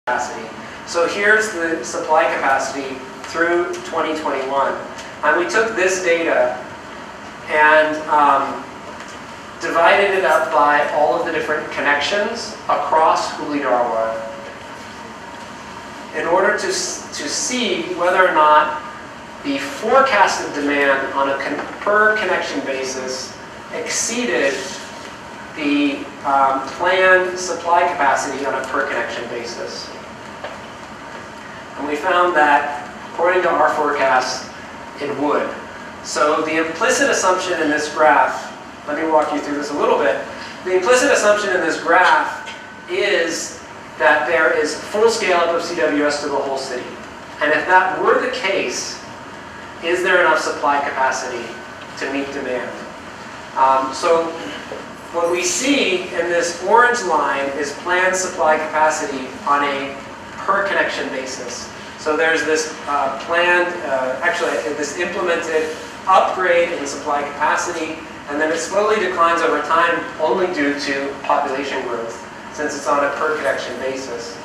capacity. So here's the supply capacity through 2021. And we took this data and divided it up by all of the different connections across Hubli-Dharwad in order to see whether or not the forecasted demand on a per connection basis exceeded the planned supply capacity on a per connection basis. And we found that, according to our forecast, it would. So the implicit assumption in this graph, let me walk you through this a little bit. The implicit assumption in this graph is that there is full scale-up of CWS to the whole city. And if that were the case, is there enough supply capacity to meet demand? So what we see in this orange line is planned supply capacity on a per connection basis. So there's this this implemented upgrade in supply capacity, and then it slowly declines over time only due to population growth, since it's on a per connection basis.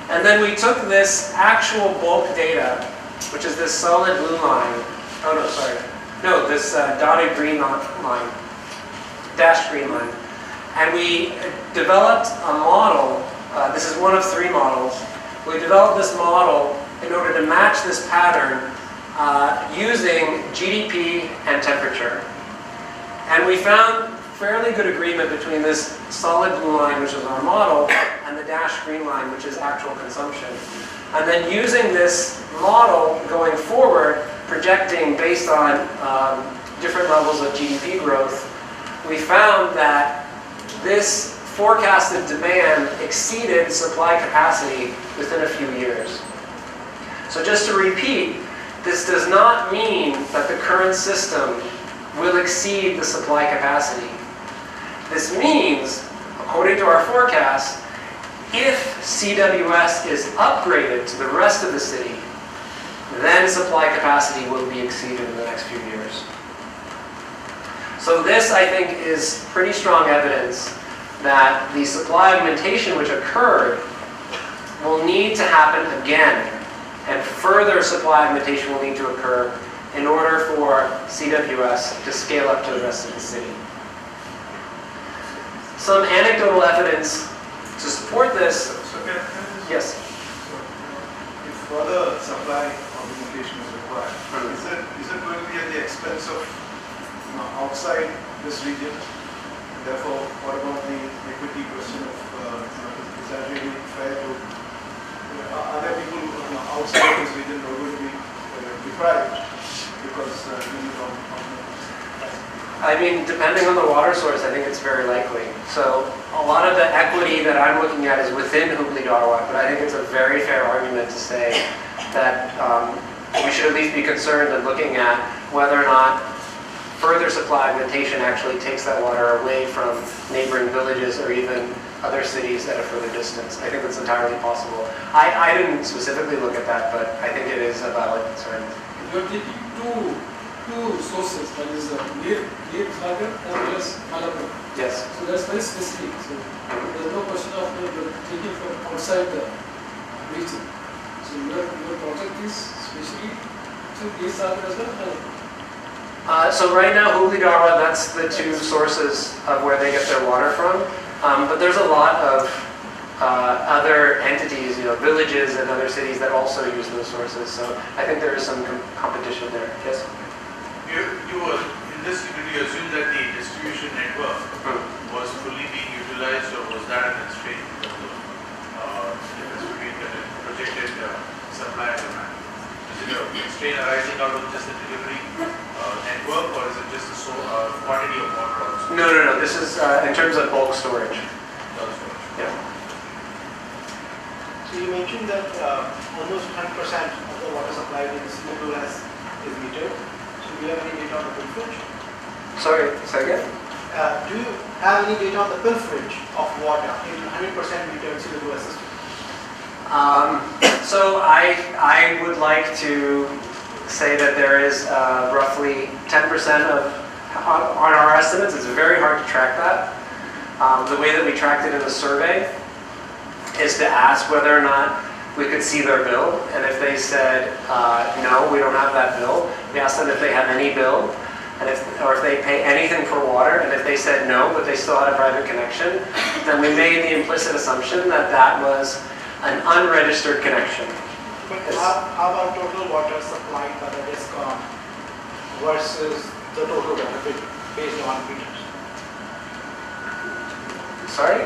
And then we took this actual bulk data, which is this solid blue line. Oh no, sorry. No, this dotted green line, dashed green line. And we developed a model. This is one of 3 models. We developed this model in order to match this pattern using GDP and temperature. And we found fairly good agreement between this solid blue line, which is our model, and the dashed green line, which is actual consumption. And then using this model going forward, projecting based on different levels of GDP growth, we found that this forecasted demand exceeded supply capacity within a few years. So just to repeat, this does not mean that the current system will exceed the supply capacity. This means, according to our forecast, if CWS is upgraded to the rest of the city, then supply capacity will be exceeded in the next few years. So this, I think, is pretty strong evidence that the supply augmentation which occurred will need to happen again, and further supply augmentation will need to occur in order for CWS to scale up to the rest of the city. Some anecdotal evidence to support this. So can I yes. So, if further supply augmentation is required, is it going to be at the expense of outside this region? And therefore, what about the equity question of is that really fair to are there people outside this region who are going to be deprived because I mean, depending on the water source, I think it's very likely. So a lot of the equity that I'm looking at is within Hubli-Dharwad, but I think it's a very fair argument to say that we should at least be concerned in looking at whether or not further supply augmentation actually takes that water away from neighboring villages or even other cities at a further distance. I think that's entirely possible. I didn't specifically look at that, but I think it is a valid concern. You are taking two sources, that is near Sagar as well as Malapur. Yes. So that's very specific. So there's no question of taking from outside the region. So your project is especially to near Sagar as well as Malapur. So right now, Hubli-Dharwad, that's the 2 sources of where they get their water from. But there's a lot of other entities, villages and other cities that also use those sources. So I think there is some competition there. Yes? In this, did you assume that the distribution network was fully being utilized, or was that a constraint in terms of difference between the projected supply and demand? Is it a constraint arising out of just the delivery network, or is it just the quantity of water also? No. This is in terms of bulk storage. Bulk storage. Yeah. So you mentioned that almost 100% of the water supplied in CWS is metered. So do you have any data on the pilferage? Sorry, say again? Do you have any data on the pilferage of water in 100% metered CWS system? So I would like to say that there is roughly 10% of, on our estimates. It's very hard to track that. The way that we tracked it in the survey is to ask whether or not we could see their bill. And if they said, no, we don't have that bill, we asked them if they have any bill, and or if they pay anything for water. And if they said no, but they still had a private connection, then we made the implicit assumption that that was an unregistered connection. But how about total water supplied by the DISCOM versus the total benefit based on meters? Sorry?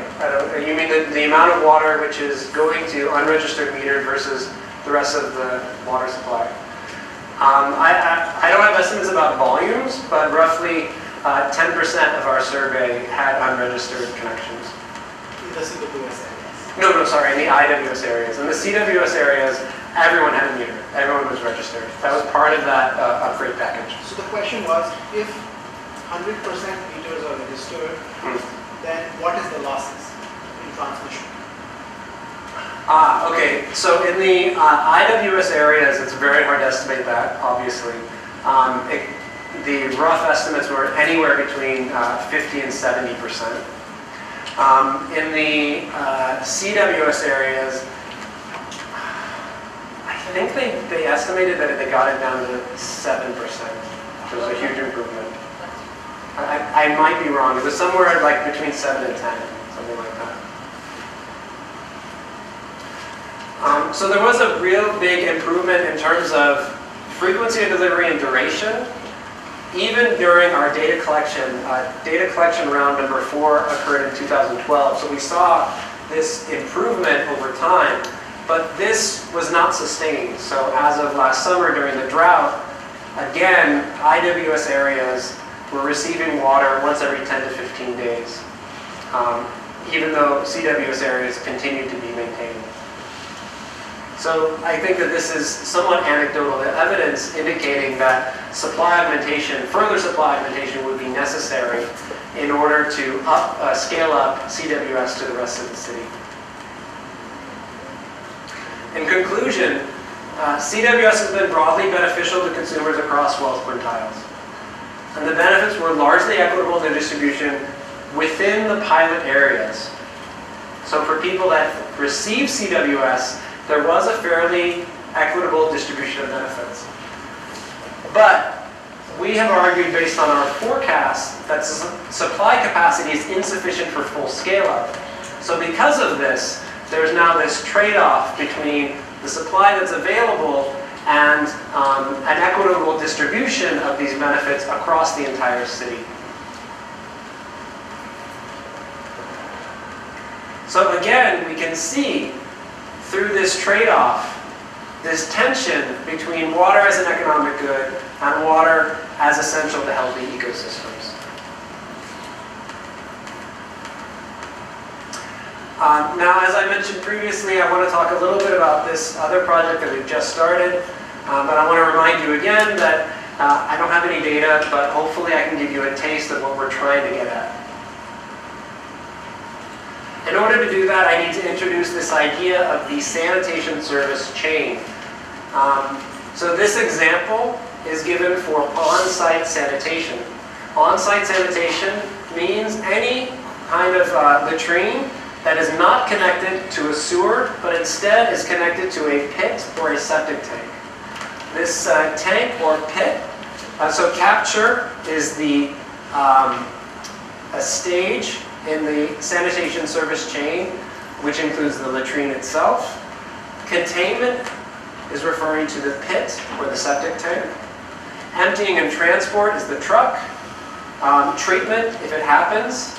You mean the amount of water which is going to unregistered metered versus the rest of the water supply? I don't have estimates about volumes, but roughly 10% of our survey had unregistered connections. In the CWS areas? No, sorry, in the IWS areas. In the CWS areas, everyone had a meter. Everyone was registered. That was part of that upgrade package. So the question was, if 100% meters are registered, then what is the losses in transmission? Okay, so in the IWS areas, it's very hard to estimate that, obviously. The rough estimates were anywhere between 50 and 70%. In the CWS areas, I think they estimated that they got it down to 7%, which was a huge improvement. I might be wrong. It was somewhere like between 7 and 10, something like that. So there was a real big improvement in terms of frequency of delivery and duration, even during our data collection. Data collection round number 4 occurred in 2012. So we saw this improvement over time, but this was not sustained. So as of last summer during the drought, again, IWS areas were receiving water once every 10 to 15 days, even though CWS areas continued to be maintained. So I think that this is somewhat anecdotal evidence indicating that further supply augmentation would be necessary in order to scale up CWS to the rest of the city. In conclusion, CWS has been broadly beneficial to consumers across wealth quintiles. And the benefits were largely equitable in their distribution within the pilot areas. So for people that receive CWS, there was a fairly equitable distribution of benefits. But we have argued based on our forecast that supply capacity is insufficient for full scale-up. So because of this, there's now this trade-off between the supply that's available and an equitable distribution of these benefits across the entire city. So again, we can see through this trade-off, this tension between water as an economic good and water as essential to healthy ecosystems. Now, as I mentioned previously, I want to talk a little bit about this other project that we've just started. But I want to remind you again that I don't have any data, but hopefully I can give you a taste of what we're trying to get at. In order to do that, I need to introduce this idea of the sanitation service chain. So this example is given for on-site sanitation. On-site sanitation means any kind of latrine that is not connected to a sewer, but instead is connected to a pit or a septic tank. This tank or pit, so capture is a stage in the sanitation service chain, which includes the latrine itself. Containment is referring to the pit or the septic tank. Emptying and transport is the truck. Treatment, if it happens,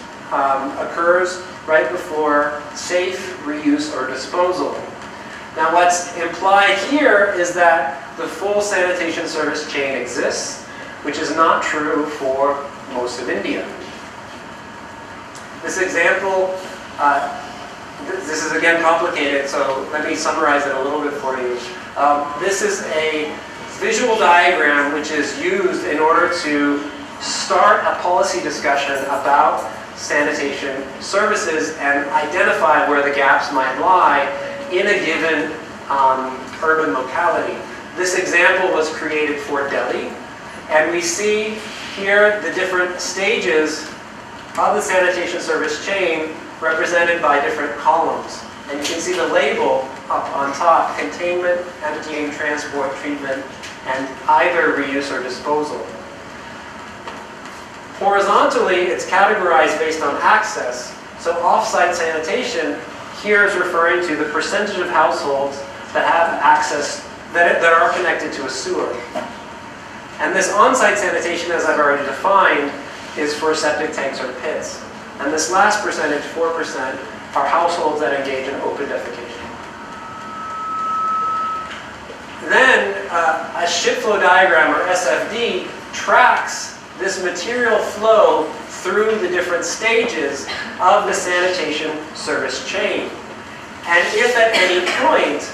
occurs right before safe reuse or disposal. Now what's implied here is that the full sanitation service chain exists, which is not true for most of India. This example, this is again complicated, so let me summarize it a little bit for you. This is a visual diagram which is used in order to start a policy discussion about sanitation services and identify where the gaps might lie in a given urban locality. This example was created for Delhi, and we see here the different stages of the sanitation service chain represented by different columns. And you can see the label up on top, containment, emptying, transport, treatment, and either reuse or disposal. Horizontally, it's categorized based on access. So off-site sanitation here is referring to the percentage of households that have access, that are connected to a sewer. And this on-site sanitation, as I've already defined, is for septic tanks or pits. And this last percentage, 4%, are households that engage in open defecation. Then a ship flow diagram, or SFD, tracks this material flow through the different stages of the sanitation service chain. And if at any point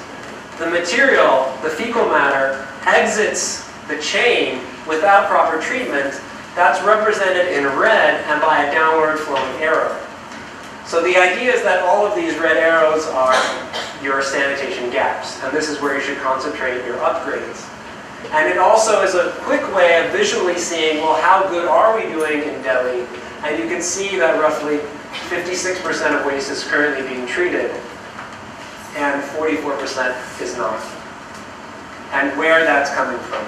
the material, the fecal matter, exits the chain without proper treatment, that's represented in red and by a downward flowing arrow. So the idea is that all of these red arrows are your sanitation gaps, and this is where you should concentrate your upgrades. And it also is a quick way of visually seeing, well, how good are we doing in Delhi? And you can see that roughly 56% of waste is currently being treated, and 44% is not. And where that's coming from.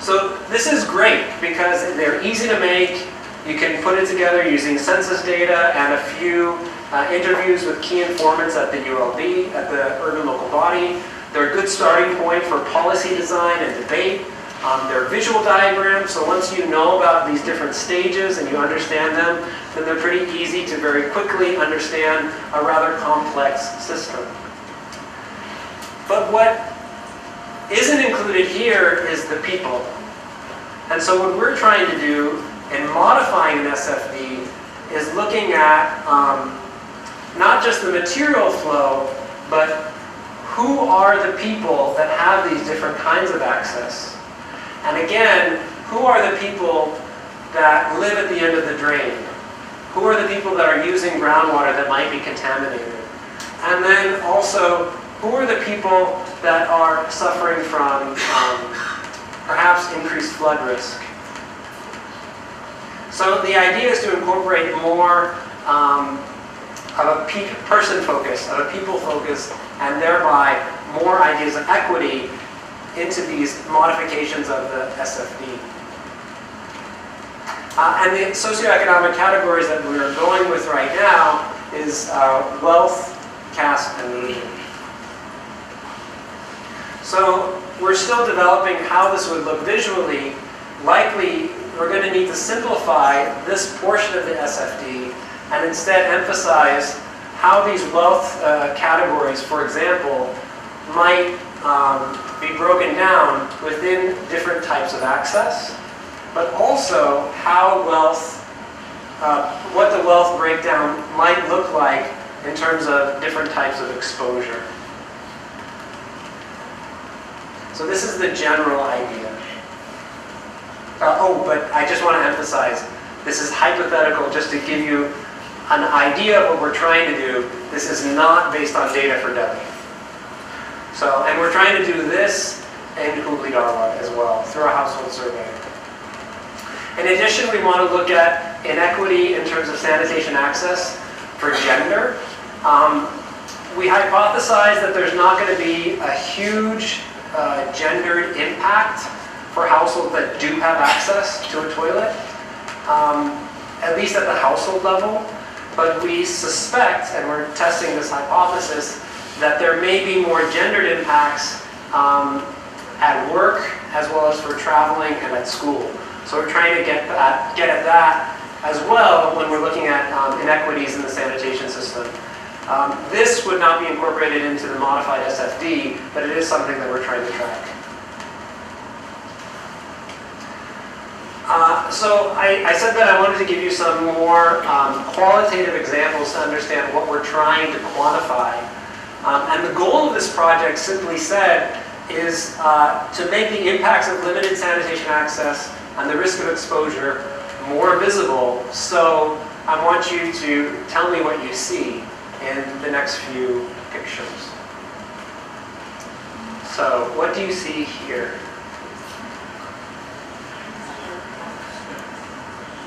So this is great because they're easy to make. You can put it together using census data and a few interviews with key informants at the ULB, at the urban local body. They're a good starting point for policy design and debate. They're visual diagrams, so once you know about these different stages and you understand them, then they're pretty easy to very quickly understand a rather complex system. But what isn't included here is the people. And so what we're trying to do in modifying an SFD is looking at not just the material flow, but who are the people that have these different kinds of access. And again, who are the people that live at the end of the drain? Who are the people that are using groundwater that might be contaminated? And then also, who are the people that are suffering from perhaps increased flood risk? So the idea is to incorporate more of a person focus, of a people focus, and thereby more ideas of equity into these modifications of the SFD. And the socioeconomic categories that we're going with right now is wealth, caste, and religion. So we're still developing how this would look visually. Likely, we're going to need to simplify this portion of the SFD and instead emphasize how these wealth categories, for example, might be broken down within different types of access, but also how wealth, what the wealth breakdown might look like in terms of different types of exposure. So this is the general idea. But I just want to emphasize, this is hypothetical just to give you an idea of what we're trying to do. This is not based on data for Delhi. So, and we're trying to do this in Hubli-Dharwad as well, through a household survey. In addition, we want to look at inequity in terms of sanitation access for gender. We hypothesize that there's not going to be a huge gendered impact for households that do have access to a toilet, at least at the household level. But we suspect, and we're testing this hypothesis, that there may be more gendered impacts at work as well as for traveling and at school. So we're trying to get at that as well when we're looking at inequities in the sanitation system. This would not be incorporated into the modified SFD, but it is something that we're trying to track. So I said that I wanted to give you some more qualitative examples to understand what we're trying to quantify. And the goal of this project, simply said, is to make the impacts of limited sanitation access and the risk of exposure more visible. So I want you to tell me what you see in the next few pictures. So what do you see here?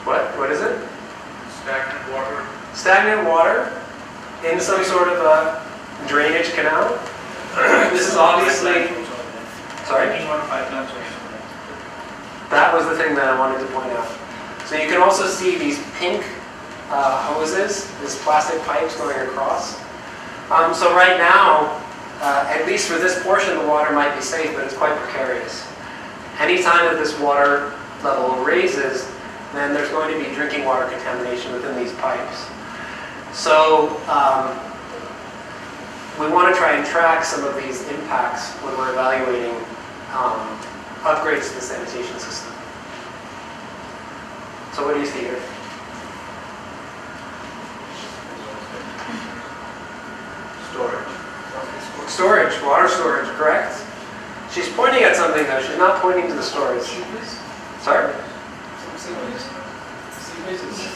What is it? Stagnant water. Stagnant water. in some sort of a drainage canal. This is obviously, sorry? That was the thing that I wanted to point out. So you can also see these pink hoses, these plastic pipes going across. So right now, at least for this portion, the water might be safe, but it's quite precarious. Anytime that this water level raises, then there's going to be drinking water contamination within these pipes. So we want to try and track some of these impacts when we're evaluating upgrades to the sanitation system. So what do you see here? Storage, water storage, correct? She's pointing at something though, she's not pointing to the storage. Sorry?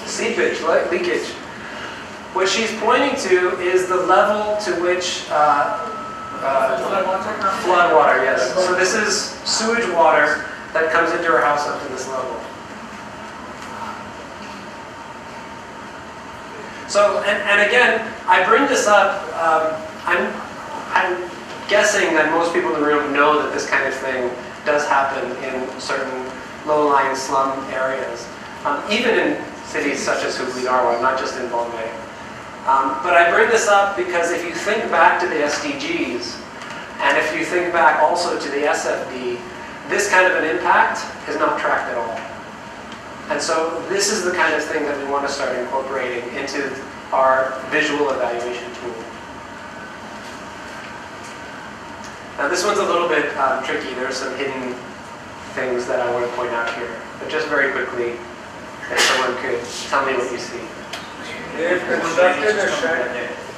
Seepage, leakage. What she's pointing to is the level to which flood water, yes. So this is sewage water that comes into her house up to this level. So, and again, I bring this up, I'm guessing that most people in the room know that this kind of thing does happen in certain low-lying slum areas, even in cities such as Hubli-Dharwad, not just in Mumbai. But I bring this up because if you think back to the SDGs, and if you think back also to the SFD, this kind of an impact is not tracked at all. And so this is the kind of thing that we want to start incorporating into our visual evaluation tool. Now this one's a little bit tricky. There's some hidden things that I want to point out here. But just very quickly, if someone could tell me what you see.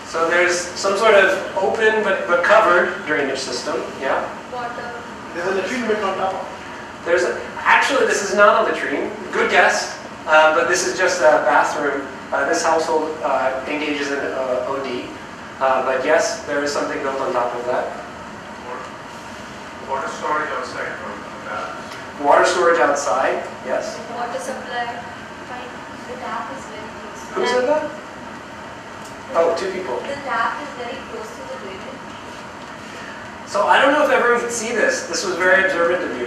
So there's some sort of open but covered drainage system, yeah? Water. There's a latrine bit on top. Actually, this is not a latrine. Good guess, but this is just a bathroom. This household engages in OD. But yes, there is something built on top of that. Water storage outside from that. Water storage outside, yes. Water supply, the tap is very close. Who said that? Oh, two people. The tap is very close to the drainage. So I don't know if everyone can see this. This was very observant of you.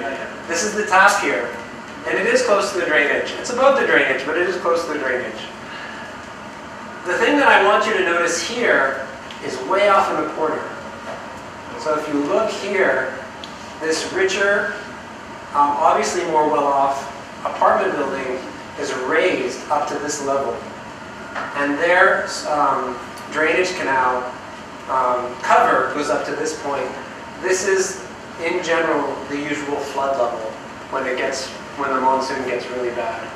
This is the tap here. And it is close to the drainage. It's above the drainage, but it is close to the drainage. The thing that I want you to notice here is way off in the corner. So if you look here, this richer, obviously more well-off apartment building is raised up to this level. And their drainage canal cover goes up to this point. This is, in general, the usual flood level when the monsoon gets really bad.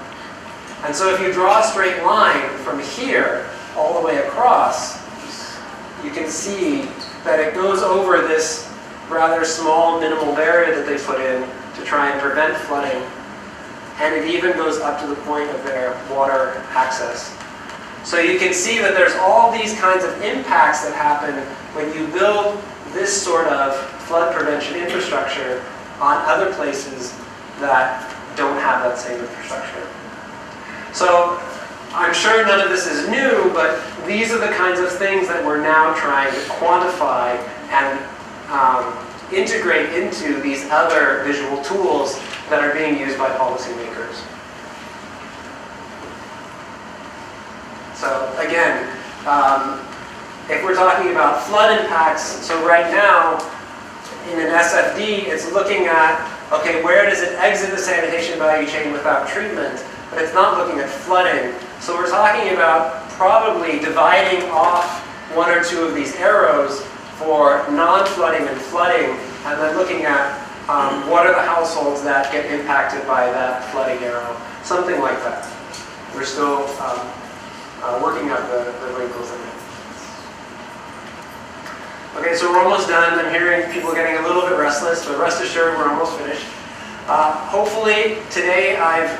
And so if you draw a straight line from here all the way across, you can see that it goes over this rather small minimal barrier that they put in to try and prevent flooding. And it even goes up to the point of their water access. So you can see that there's all these kinds of impacts that happen when you build this sort of flood prevention infrastructure on other places that don't have that same infrastructure. So I'm sure none of this is new, but these are the kinds of things that we're now trying to quantify and integrate into these other visual tools that are being used by policymakers. So again, if we're talking about flood impacts, so right now in an SFD, it's looking at, okay, where does it exit the sanitation value chain without treatment? But it's not looking at flooding. So we're talking about probably dividing off one or two of these arrows for non-flooding and flooding, and then looking at what are the households that get impacted by that flooding arrow, something like that. We're still working out the wrinkles in it. Okay, so we're almost done. I'm hearing people getting a little bit restless, but rest assured we're almost finished. Hopefully today I've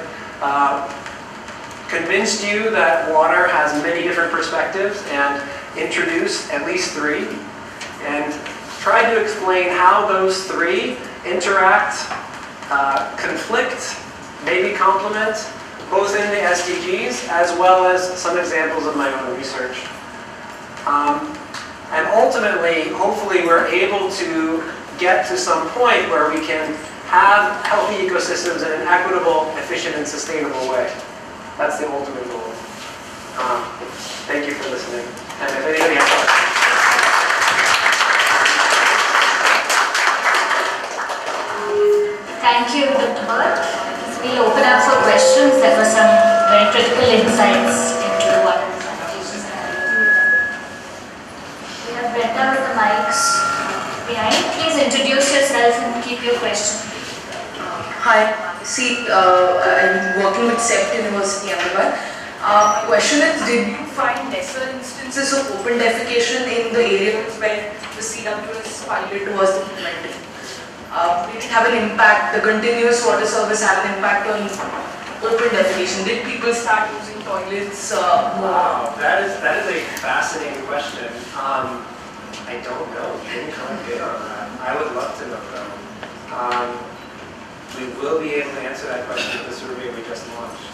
convinced you that water has many different perspectives and introduced at least three, and tried to explain how those three interact, conflict, maybe complement, both in the SDGs as well as some examples of my own research. And ultimately, hopefully, we're able to get to some point where we can have healthy ecosystems in an equitable, efficient, and sustainable way. That's the ultimate goal. Thank you for listening. And if anybody has questions. Thank you, Dr. Burt. We'll open up for questions. There were some very critical insights into what sanitation. We have Brenda with the mics behind. Please introduce yourself and keep your question. Hi, I'm working with CEPT University, Ahmedabad. My question is, did you find lesser instances of open defecation in the areas where the CWS pilot was implemented? Did it have an impact, the continuous water service had an impact on open defecation? Did people start using toilets more? Wow, that is a fascinating question. I don't know. Didn't comment on that. I would love to know though. We will be able to answer that question with the survey we just launched.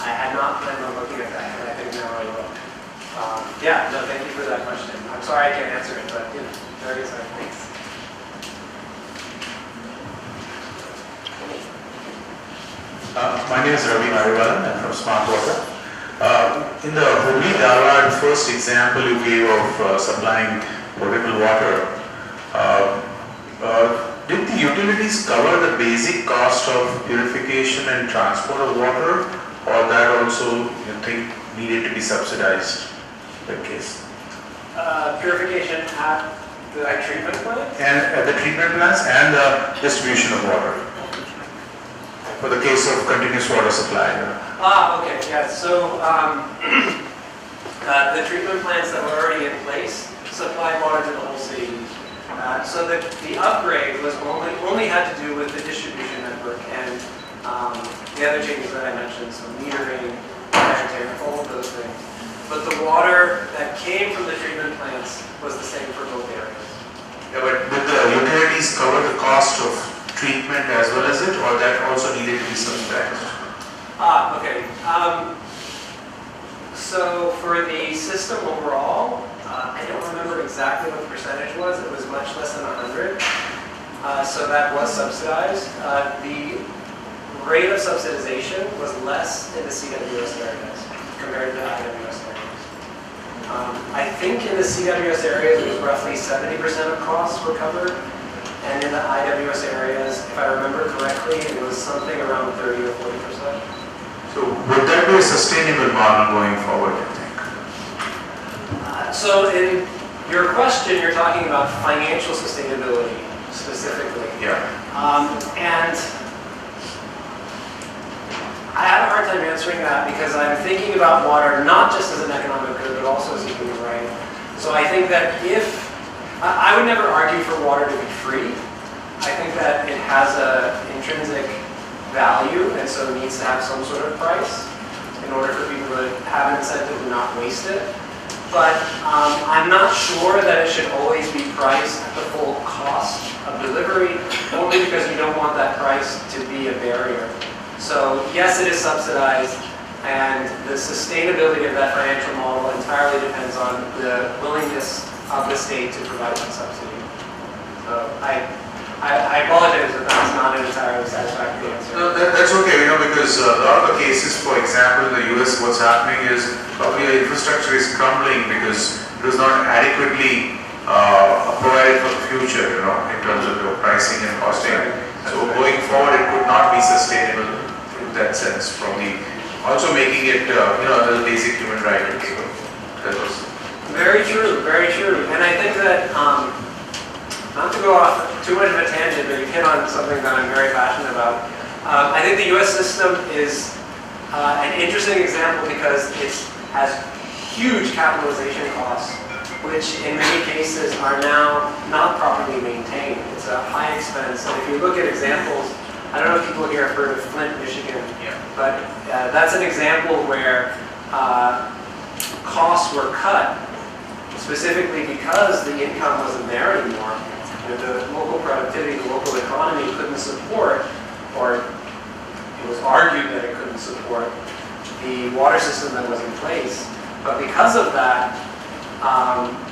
I had not planned on looking at that, and I think now I will. Yeah, no, thank you for that question. I'm sorry I can't answer it, but you know, very exciting. Thanks. My name is Ravi Mariwalan. I'm from Smart Water. In the Hubli-Dharwad first example you gave of supplying potable water, did the utilities cover the basic cost of purification and transport of water, or that also you think needed to be subsidized? That case. Purification at the treatment plant? And at the treatment plants and the distribution of water. For the case of continuous water supply. Okay, yeah. So the treatment plants that were already in place supplied water to the whole city. So the upgrade was only had to do with the distribution network and the other changes that I mentioned, so metering, all of those things. But the water that came from the treatment plants was the same for both areas. Yeah, but did the utilities cover the cost of treatment as well as it, or that also needed to be subsidized? Okay. So for the system overall, I don't remember exactly what the percentage was. It was much less than 100. So that was subsidized. The rate of subsidization was less in the CWS areas compared to the IWS areas. I think in the CWS areas it was roughly 70% of costs were covered. And in the IWS areas, if I remember correctly, it was something around 30 or 40%. So would that be a sustainable model going forward, I think? So in your question, you're talking about financial sustainability specifically. Yeah. And I have a hard time answering that because I'm thinking about water not just as an economic good, but also as a human right. So I think that I would never argue for water to be free. I think that it has an intrinsic value and so it needs to have some sort of price in order for people to have an incentive to not waste it. But I'm not sure that it should always be priced at the full cost of delivery, only because you don't want that price to be a barrier. So yes, it is subsidized, and the sustainability of that financial model entirely depends on the willingness of the state to provide that subsidy. So I apologize if that's not an entirely satisfactory answer. No, that's okay, because a lot of the cases, for example, in the US, what's happening is probably the infrastructure is crumbling because it was not adequately provided for the future, in terms of the pricing and costing. So going forward, it could not be sustainable in that sense, probably also making it, a basic human right. So that was very true, very true. And I think that, not to go off too much of a tangent, but you hit on something that I'm very passionate about. I think the US system is an interesting example because it has huge capitalization costs, which in many cases are now not properly maintained. It's a high expense. And if you look at examples, I don't know if people here have heard of Flint, Michigan, but that's an example where costs were cut specifically because the income wasn't there anymore. The local productivity, the local economy couldn't support, or it was argued that it couldn't support, the water system that was in place. But because of that,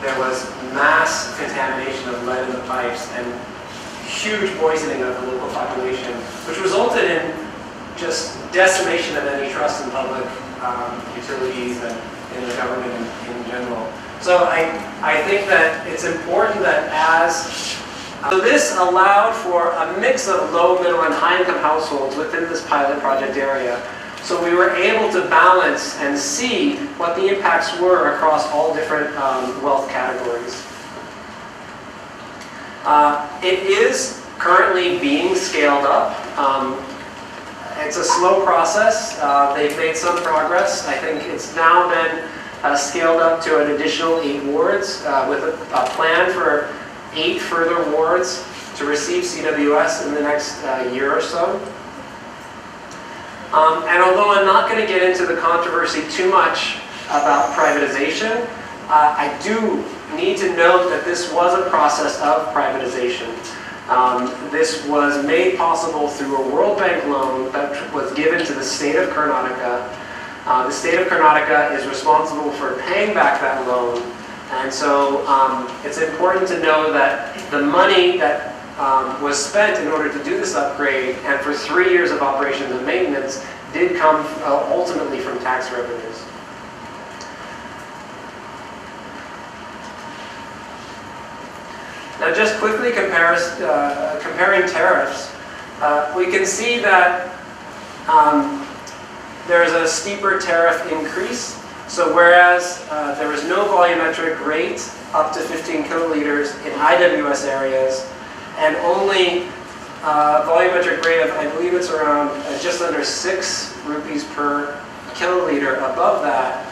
there was mass contamination of lead in the pipes and huge poisoning of the local population, which resulted in just decimation of any trust in public utilities and in the government in general. So I think that it's important that so this allowed for a mix of low, middle, and high-income households within this pilot project area. So we were able to balance and see what the impacts were across all different wealth categories. It is currently being scaled up. It's a slow process. They've made some progress. I think it's now been scaled up to an additional 8 wards with a plan for 8 further wards to receive CWS in the next year or so. And although I'm not going to get into the controversy too much about privatization, I do need to note that this was a process of privatization. This was made possible through a World Bank loan that was given to the state of Karnataka. The state of Karnataka is responsible for paying back that loan, and so it's important to know that the money that was spent in order to do this upgrade and for 3 years of operations and maintenance did come ultimately from tax revenues. Now just quickly comparing tariffs, we can see that there's a steeper tariff increase. So whereas there was no volumetric rate up to 15 kiloliters in IWS areas, and only volumetric rate of, I believe it's around just under 6 rupees per kiloliter above that,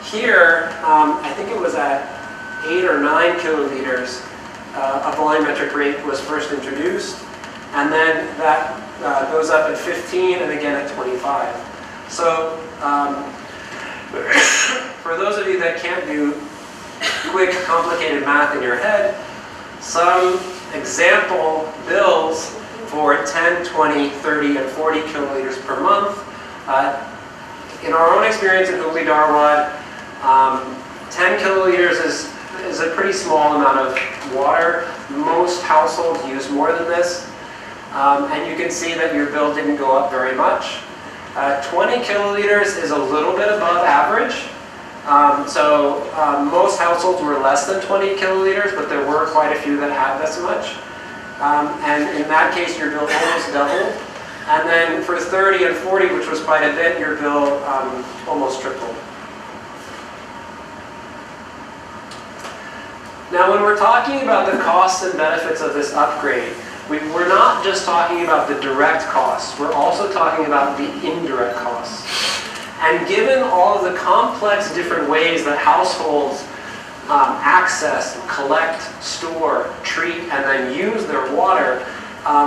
here, I think it was at 8 or 9 kiloliters, a volumetric rate was first introduced, and then that goes up at 15 and again at 25. So for those of you that can't do quick, complicated math in your head, some example bills for 10, 20, 30, and 40 kiloliters per month. In our own experience in Hubli-Dharwad, 10 kiloliters is a pretty small amount of water. Most households use more than this. And you can see that your bill didn't go up very much. 20 kiloliters is a little bit above average. Most households were less than 20 kiloliters, but there were quite a few that had this much. And in that case, your bill almost doubled. And then for 30 and 40, which was quite a bit, your bill almost tripled. Now, when we're talking about the costs and benefits of this upgrade, we're not just talking about the direct costs, we're also talking about the indirect costs. And given all of the complex different ways that households access, collect, store, treat, and then use their water,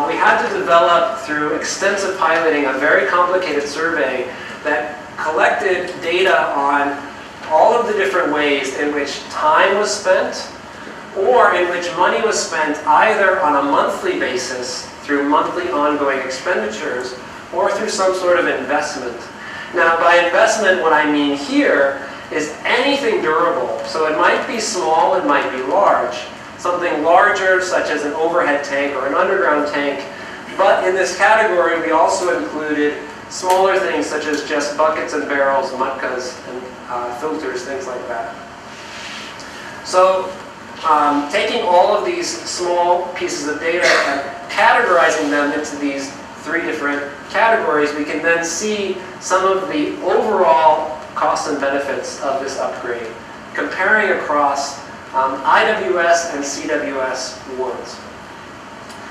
we had to develop through extensive piloting a very complicated survey that collected data on all of the different ways in which time was spent, or in which money was spent either on a monthly basis through monthly ongoing expenditures or through some sort of investment. Now, by investment, what I mean here is anything durable. So it might be small, it might be large. Something larger, such as an overhead tank or an underground tank. But in this category, we also included smaller things such as just buckets and barrels, matkas, and filters, things like that. So, taking all of these small pieces of data and categorizing them into these 3 different categories, we can then see some of the overall costs and benefits of this upgrade, comparing across IWS and CWS wards.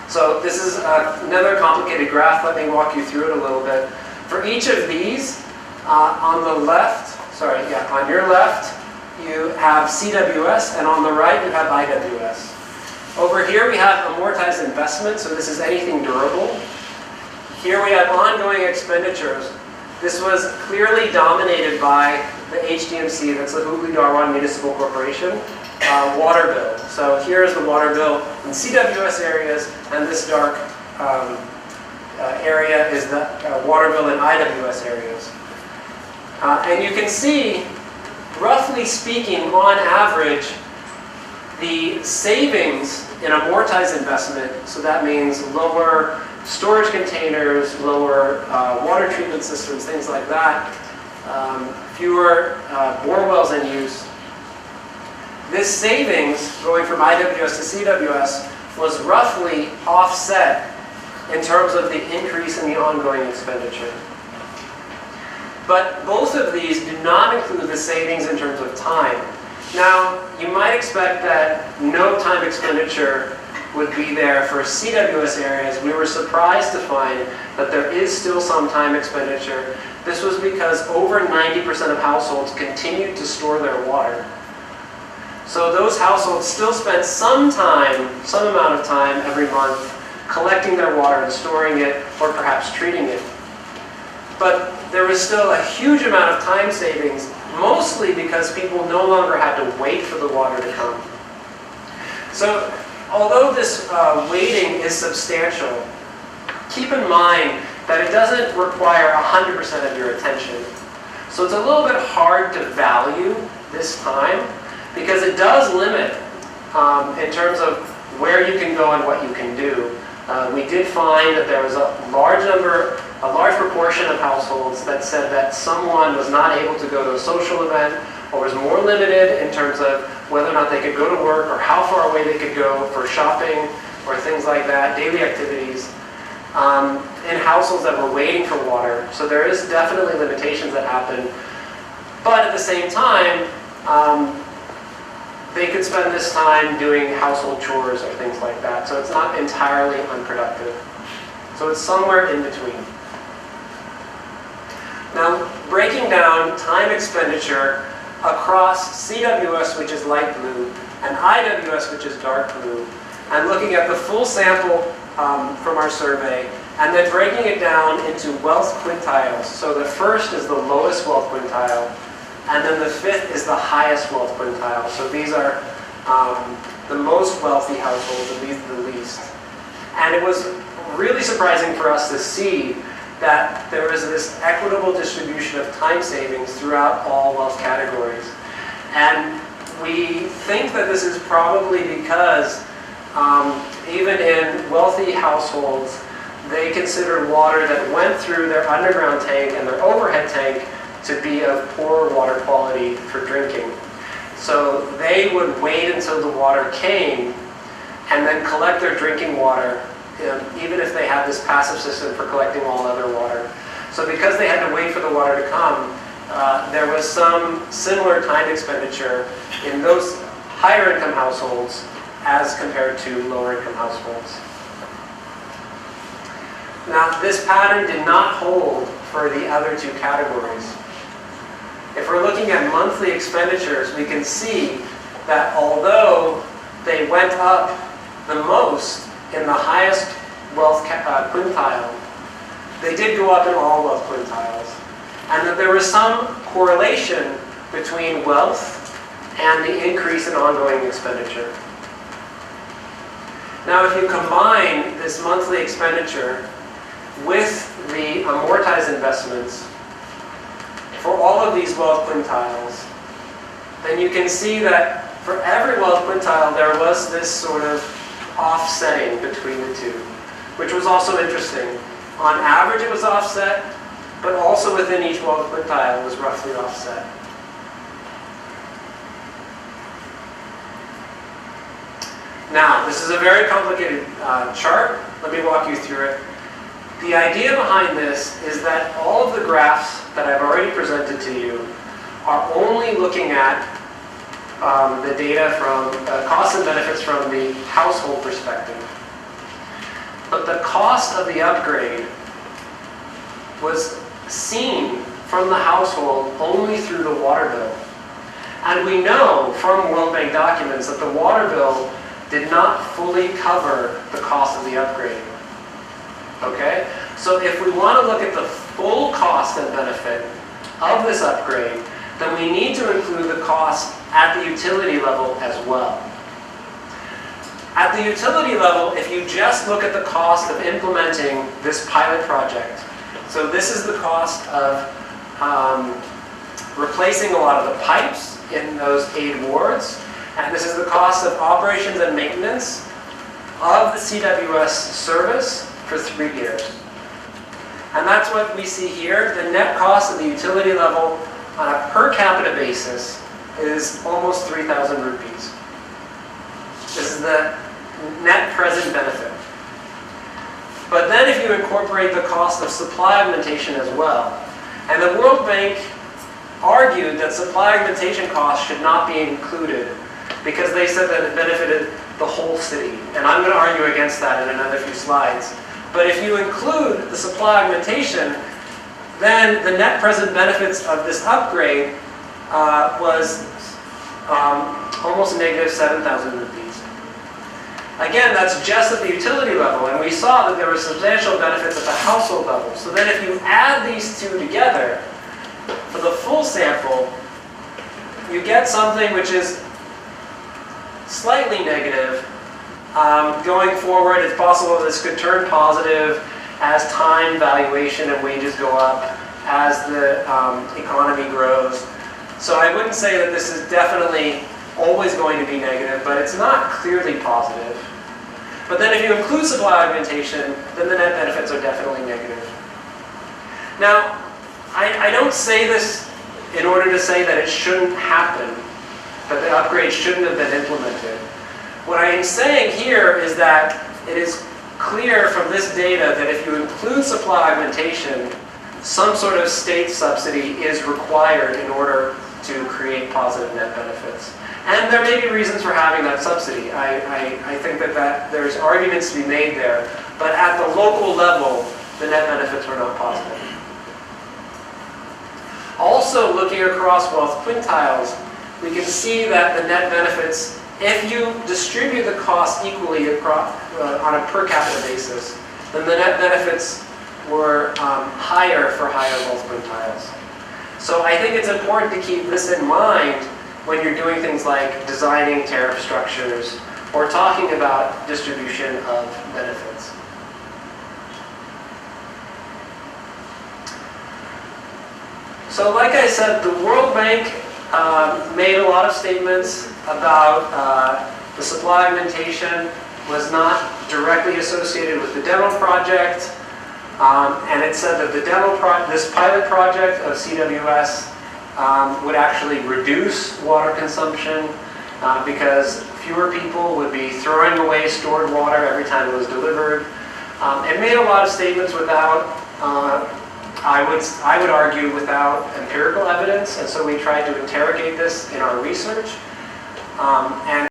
So this is another complicated graph. Let me walk you through it a little bit. For each of these, on your left, you have CWS, and on the right you have IWS. Over here we have amortized investment, so this is anything durable. Here we have ongoing expenditures. This was clearly dominated by the HDMC, that's the Hubli-Dharwad Municipal Corporation, water bill. So here's the water bill in CWS areas, and this dark area is the water bill in IWS areas. And you can see roughly roughly speaking, on average, the savings in amortized investment, so that means lower storage containers, lower water treatment systems, things like that, fewer bore wells in use. This savings, going from IWS to CWS, was roughly offset in terms of the increase in the ongoing expenditure. But both of these do not include the savings in terms of time. Now, you might expect that no time expenditure would be there for CWS areas. We were surprised to find that there is still some time expenditure. This was because over 90% of households continued to store their water. So those households still spent some time, some amount of time every month collecting their water and storing it, or perhaps treating it. But there was still a huge amount of time savings, mostly because people no longer had to wait for the water to come. So although this waiting is substantial, keep in mind that it doesn't require 100% of your attention. So it's a little bit hard to value this time, because it does limit in terms of where you can go and what you can do. We did find that there was a large proportion of households that said that someone was not able to go to a social event, or was more limited in terms of whether or not they could go to work, or how far away they could go for shopping, or things like that, daily activities, in households that were waiting for water. So there is definitely limitations that happen. But at the same time, they could spend this time doing household chores or things like that. So it's not entirely unproductive. So it's somewhere in between. Now, breaking down time expenditure across CWS, which is light blue, and IWS, which is dark blue, and looking at the full sample from our survey, and then breaking it down into wealth quintiles. So the first is the lowest wealth quintile, and then the fifth is the highest wealth quintile. So these are the most wealthy households, and these are the least. And it was really surprising for us to see that there is this equitable distribution of time savings throughout all wealth categories. And we think that this is probably because even in wealthy households, they considered water that went through their underground tank and their overhead tank to be of poor water quality for drinking. So they would wait until the water came and then collect their drinking water, even if they had this passive system for collecting all other water. So because they had to wait for the water to come, there was some similar time expenditure in those higher income households as compared to lower income households. Now, this pattern did not hold for the other two categories. If we're looking at monthly expenditures, we can see that although they went up the most in the highest wealth quintile, they did go up in all wealth quintiles. And that there was some correlation between wealth and the increase in ongoing expenditure. Now, if you combine this monthly expenditure with the amortized investments for all of these wealth quintiles, then you can see that for every wealth quintile there was this sort of offsetting between the two, which was also interesting. On average it was offset, but also within each wealth quintile was roughly offset. Now, this is a very complicated chart. Let me walk you through it. The idea behind this is that all of the graphs that I've already presented to you are only looking at the data from costs and benefits from the household perspective. But the cost of the upgrade was seen from the household only through the water bill. And we know from World Bank documents that the water bill did not fully cover the cost of the upgrade. Okay? So if we want to look at the full cost and benefit of this upgrade, then we need to include the cost at the utility level as well. At the utility level, if you just look at the cost of implementing this pilot project, so this is the cost of replacing a lot of the pipes in those 8 wards, and this is the cost of operations and maintenance of the CWS service for 3 years. And that's what we see here. The net cost of the utility level on a per capita basis is almost 3,000 rupees. This is the net present benefit. But then if you incorporate the cost of supply augmentation as well, and the World Bank argued that supply augmentation costs should not be included because they said that it benefited the whole city. And I'm going to argue against that in another few slides. But if you include the supply augmentation, then the net present benefits of this upgrade was almost negative 7,000 rupees. Again, that's just at the utility level, and we saw that there were substantial benefits at the household level. So then if you add these two together, for the full sample, you get something which is slightly negative. Going forward, it's possible this could turn positive as time valuation and wages go up, as the economy grows. So I wouldn't say that this is definitely always going to be negative, but it's not clearly positive. But then if you include supply augmentation, then the net benefits are definitely negative. Now, I don't say this in order to say that it shouldn't happen, that the upgrade shouldn't have been implemented. What I am saying here is that it is clear from this data that if you include supply augmentation, some sort of state subsidy is required in order to create positive net benefits. And there may be reasons for having that subsidy. I think that there's arguments to be made there. But at the local level, the net benefits were not positive. Also, looking across wealth quintiles, we can see that the net benefits, if you distribute the cost equally across, on a per capita basis, then the net benefits were higher for higher wealth quintiles. So I think it's important to keep this in mind when you're doing things like designing tariff structures or talking about distribution of benefits. So like I said, the World Bank made a lot of statements about the supply augmentation was not directly associated with the demo project, and it said that this pilot project of CWS would actually reduce water consumption because fewer people would be throwing away stored water every time it was delivered. It made a lot of statements without, I would argue, without empirical evidence, and so we tried to interrogate this in our research. And